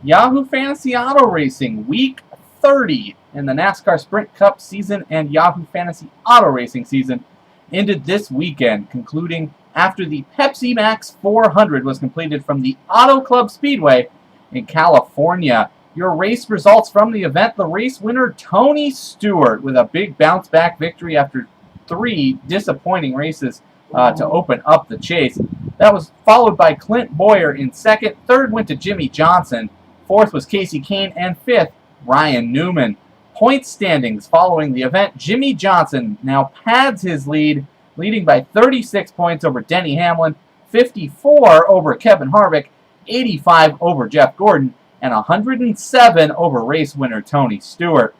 Yahoo Fantasy Auto Racing Week 30 in the NASCAR Sprint Cup season and Yahoo Fantasy Auto Racing season ended this weekend, concluding after the Pepsi Max 400 was completed from the Auto Club Speedway in California. Your race results from the event: the race winner, Tony Stewart, with a big bounce-back victory after 3 disappointing races to open up the chase. That was followed by Clint Boyer in second. Third went to Jimmy Johnson. Fourth was Casey Kane, and fifth, Ryan Newman. Point standings following the event: Jimmy Johnson now pads his lead, leading by 36 points over Denny Hamlin, 54 over Kevin Harvick, 85 over Jeff Gordon, and 107 over race winner Tony Stewart.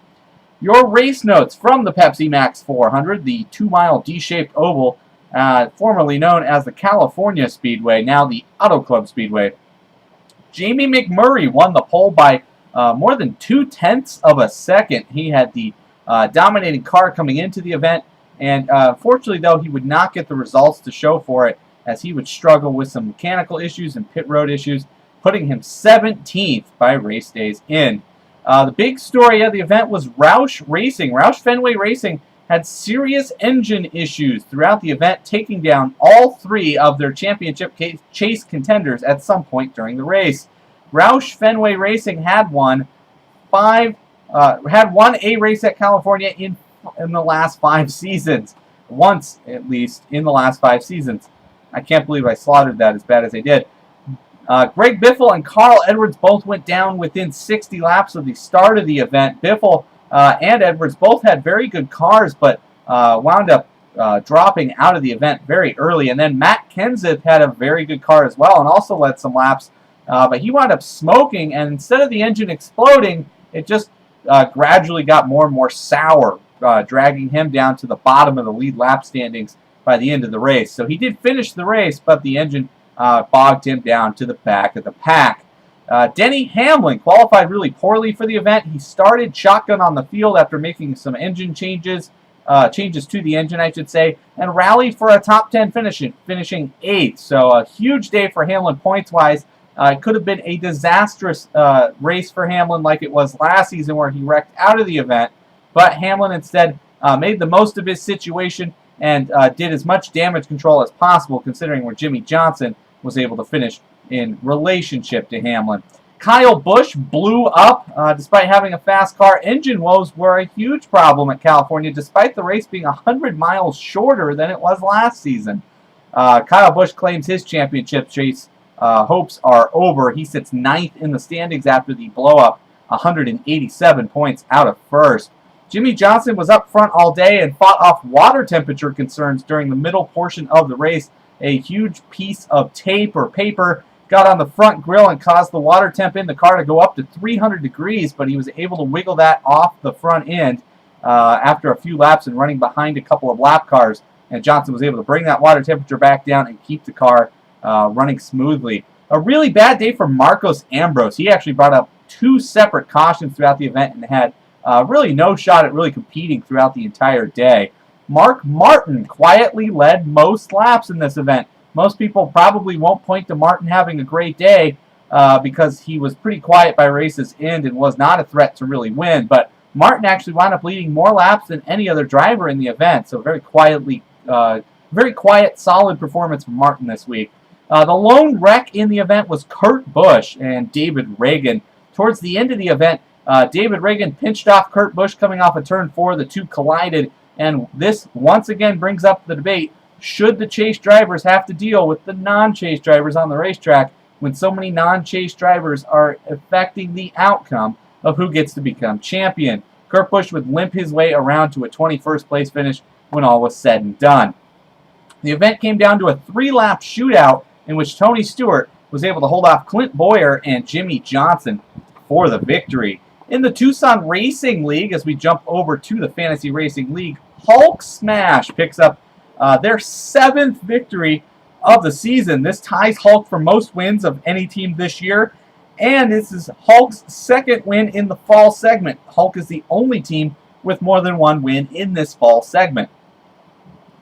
Your race notes from the Pepsi Max 400, the 2-mile D-shaped oval, formerly known as the California Speedway, now the Auto Club Speedway. Jamie McMurray won the pole by more than 0.2 of a second. He had the dominating car coming into the event, and unfortunately, though, he would not get the results to show for it, as he would struggle with some mechanical issues and pit road issues, putting him 17th by race day's end. The big story of the event was Roush Racing. Roush Fenway Racing had serious engine issues throughout the event, taking down all 3 of their championship chase contenders at some point during the race. Roush Fenway Racing had won a race at California in the last 5 seasons. Once, at least, in the last 5 seasons. I can't believe I slaughtered that as bad as I did. Greg Biffle and Carl Edwards both went down within 60 laps of the start of the event. Biffle and Edwards both had very good cars, but wound up dropping out of the event very early. And then Matt Kenseth had a very good car as well and also led some laps, but he wound up smoking, and instead of the engine exploding, it just gradually got more and more sour, dragging him down to the bottom of the lead lap standings by the end of the race. So he did finish the race, but the engine bogged him down to the back of the pack. Denny Hamlin qualified really poorly for the event. He started shotgun on the field after making some engine changes to the engine, I should say, and rallied for a top 10 finishing 8th. So a huge day for Hamlin points-wise. It could have been a disastrous race for Hamlin like it was last season, where he wrecked out of the event, but Hamlin instead made the most of his situation and did as much damage control as possible, considering where Jimmy Johnson was able to finish in relationship to Hamlin. Kyle Busch blew up despite having a fast car. Engine woes were a huge problem at California, despite the race being 100 miles shorter than it was last season. Kyle Busch claims his championship chase hopes are over. He sits 9th in the standings after the blow-up, 187 points out of first. Jimmy Johnson was up front all day and fought off water temperature concerns during the middle portion of the race. A huge piece of tape or paper got on the front grille and caused the water temp in the car to go up to 300 degrees, but he was able to wiggle that off the front end after a few laps and running behind a couple of lap cars. And Johnson was able to bring that water temperature back down and keep the car running smoothly. A really bad day for Marcos Ambrose. He actually brought up 2 separate cautions throughout the event and had really no shot at really competing throughout the entire day. Mark Martin quietly led most laps in this event. Most people probably won't point to Martin having a great day because he was pretty quiet by race's end and was not a threat to really win. But Martin actually wound up leading more laps than any other driver in the event. So very quiet, solid performance from Martin this week. The lone wreck in the event was Kurt Busch and David Reagan. Towards the end of the event, David Reagan pinched off Kurt Busch coming off of turn 4. The two collided. And this once again brings up the debate: should the chase drivers have to deal with the non-chase drivers on the racetrack when so many non-chase drivers are affecting the outcome of who gets to become champion? Kurt Busch would limp his way around to a 21st place finish when all was said and done. The event came down to a 3-lap shootout in which Tony Stewart was able to hold off Clint Boyer and Jimmy Johnson for the victory. In the Tucson Racing League, as we jump over to the Fantasy Racing League, Hulk Smash picks up their 7th victory of the season. This ties Hulk for most wins of any team this year, and this is Hulk's 2nd win in the fall segment. Hulk is the only team with more than 1 win in this fall segment.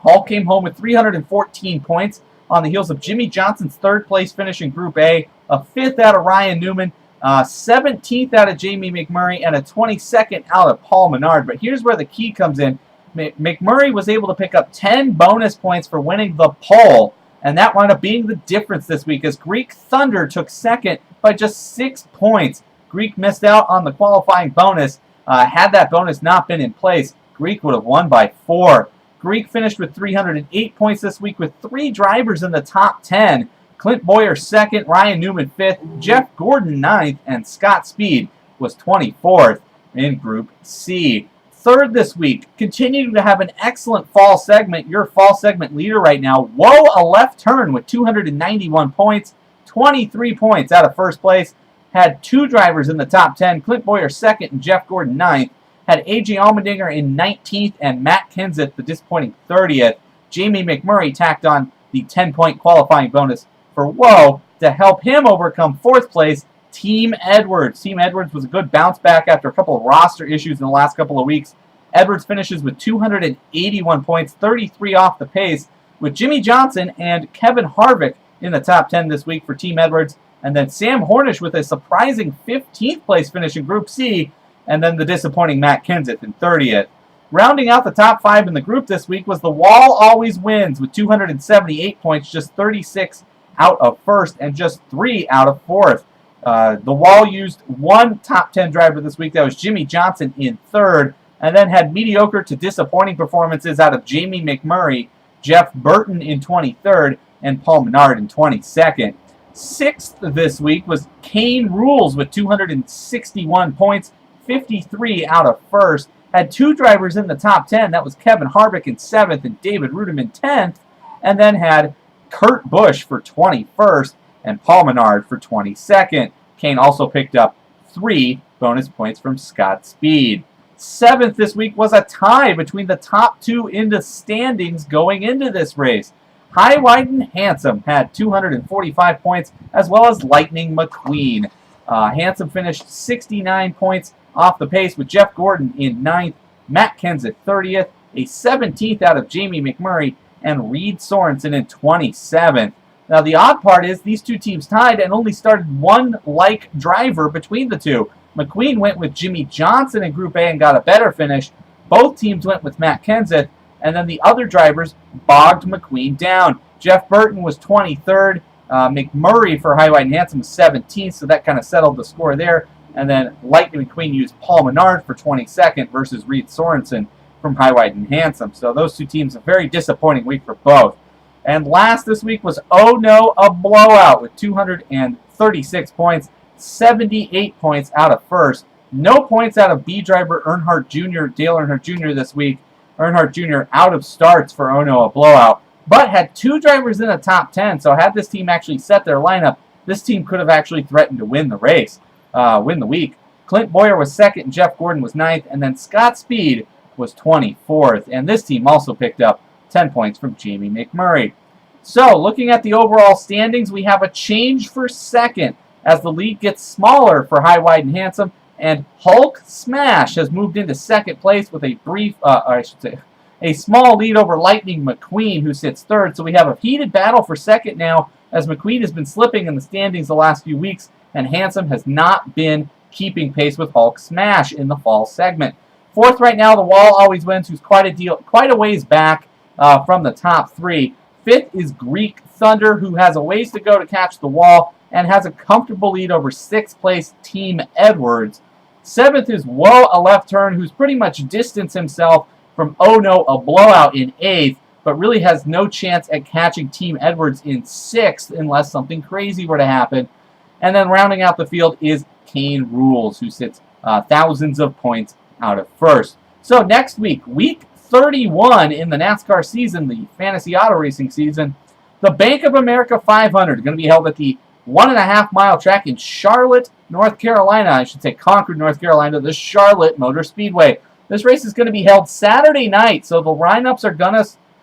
Hulk came home with 314 points on the heels of Jimmy Johnson's 3rd place finish in Group A, a 5th out of Ryan Newman, 17th out of Jamie McMurray, and a 22nd out of Paul Menard. But here's where the key comes in. McMurray was able to pick up 10 bonus points for winning the pole, and that wound up being the difference this week as Greek Thunder took second by just 6 points. Greek missed out on the qualifying bonus. Had that bonus not been in place, Greek would have won by 4. Greek finished with 308 points this week with 3 drivers in the top 10. Clint Boyer 2nd, Ryan Newman 5th, Jeff Gordon 9th, and Scott Speed was 24th in Group C. 3rd this week, continuing to have an excellent fall segment. Your fall segment leader right now, Whoa, a left turn with 291 points, 23 points out of first place. Had 2 drivers in the top 10, Clint Boyer 2nd and Jeff Gordon 9th. Had A.J. Allmendinger in 19th and Matt Kenseth the disappointing 30th. Jamie McMurray tacked on the 10-point qualifying bonus for Whoa to help him overcome 4th place, Team Edwards. Team Edwards was a good bounce back after a couple of roster issues in the last couple of weeks. Edwards finishes with 281 points, 33 off the pace, with Jimmy Johnson and Kevin Harvick in the top 10 this week for Team Edwards. And then Sam Hornish with a surprising 15th place finish in Group C, and then the disappointing Matt Kenseth in 30th. Rounding out the top 5 in the group this week was the Wall Always Wins with 278 points, just 36 out of first and just 3 out of fourth. The Wall used 1 top 10 driver this week. That was Jimmy Johnson in 3rd, and then had mediocre to disappointing performances out of Jamie McMurray, Jeff Burton in 23rd, and Paul Menard in 22nd. 6th this week was Kane Rules with 261 points, 53 out of first. Had 2 drivers in the top 10. That was Kevin Harvick in 7th and David Rudem in 10th. And then had Kurt Busch for 21st and Paul Menard for 22nd. Kane also picked up 3 bonus points from Scott Speed. 7th this week was a tie between the top 2 in the standings going into this race. High, Wide, and Handsome had 245 points, as well as Lightning McQueen. Handsome finished 69 points off the pace with Jeff Gordon in 9th, Matt Kenseth 30th, a 17th out of Jamie McMurray, and Reed Sorensen in 27th. Now the odd part is these 2 teams tied and only started 1 like driver between the 2. McQueen went with Jimmy Johnson in Group A and got a better finish. Both teams went with Matt Kenseth, and then the other drivers bogged McQueen down. Jeff Burton was 23rd. McMurray for High, Wide, and Handsome was 17th, so that kind of settled the score there. And then Lightning McQueen used Paul Menard for 22nd versus Reed Sorensen from High, Wide, and Handsome. So those 2 teams, a very disappointing week for both. And last this week was Oh No, a blowout with 236 points, 78 points out of first. No points out of B driver Earnhardt Jr., Dale Earnhardt Jr. this week. Earnhardt Jr. out of starts for Oh No, a blowout, but had 2 drivers in the top 10. So had this team actually set their lineup, this team could have actually threatened to win the race, win the week. Clint Boyer was 2nd and Jeff Gordon was 9th, and then Scott Speed was 24th. And this team also picked up 10 points from Jamie McMurray. So looking at the overall standings, we have a change for 2nd as the lead gets smaller for High, Wide, and Handsome. And Hulk Smash has moved into 2nd place with a a small lead over Lightning McQueen, who sits 3rd. So we have a heated battle for 2nd now, as McQueen has been slipping in the standings the last few weeks, and Handsome has not been keeping pace with Hulk Smash in the fall segment. 4th right now, the Wall Always Wins, who's quite a ways back from the top 3. 5th is Greek Thunder, who has a ways to go to catch the Wall and has a comfortable lead over 6th place Team Edwards. 7th is Whoa, a left turn, who's pretty much distanced himself from Oh No, a blowout in 8th, but really has no chance at catching Team Edwards in 6th unless something crazy were to happen. And then rounding out the field is Kane Rules, who sits thousands of points out of first. So next week, week 31 in the NASCAR season, the fantasy auto racing season, the Bank of America 500 is going to be held at the 1.5 mile track in Charlotte, North Carolina. I should say Concord, North Carolina, the Charlotte Motor Speedway. This race is going to be held Saturday night, so the lineups are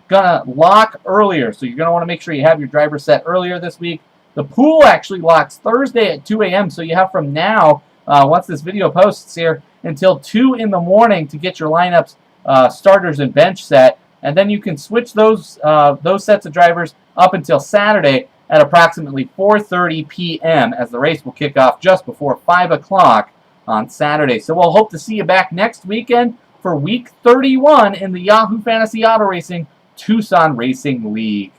gonna lock earlier. So you're going to want to make sure you have your driver set earlier this week. The pool actually locks Thursday at 2 a.m., so you have from now, once this video posts here, until 2 in the morning to get your lineups, starters and bench set, and then you can switch those sets of drivers up until Saturday. at approximately 4:30 p.m. as the race will kick off just before 5 o'clock on Saturday. So we'll hope to see you back next weekend for Week 31 in the Yahoo Fantasy Auto Racing Tucson Racing League.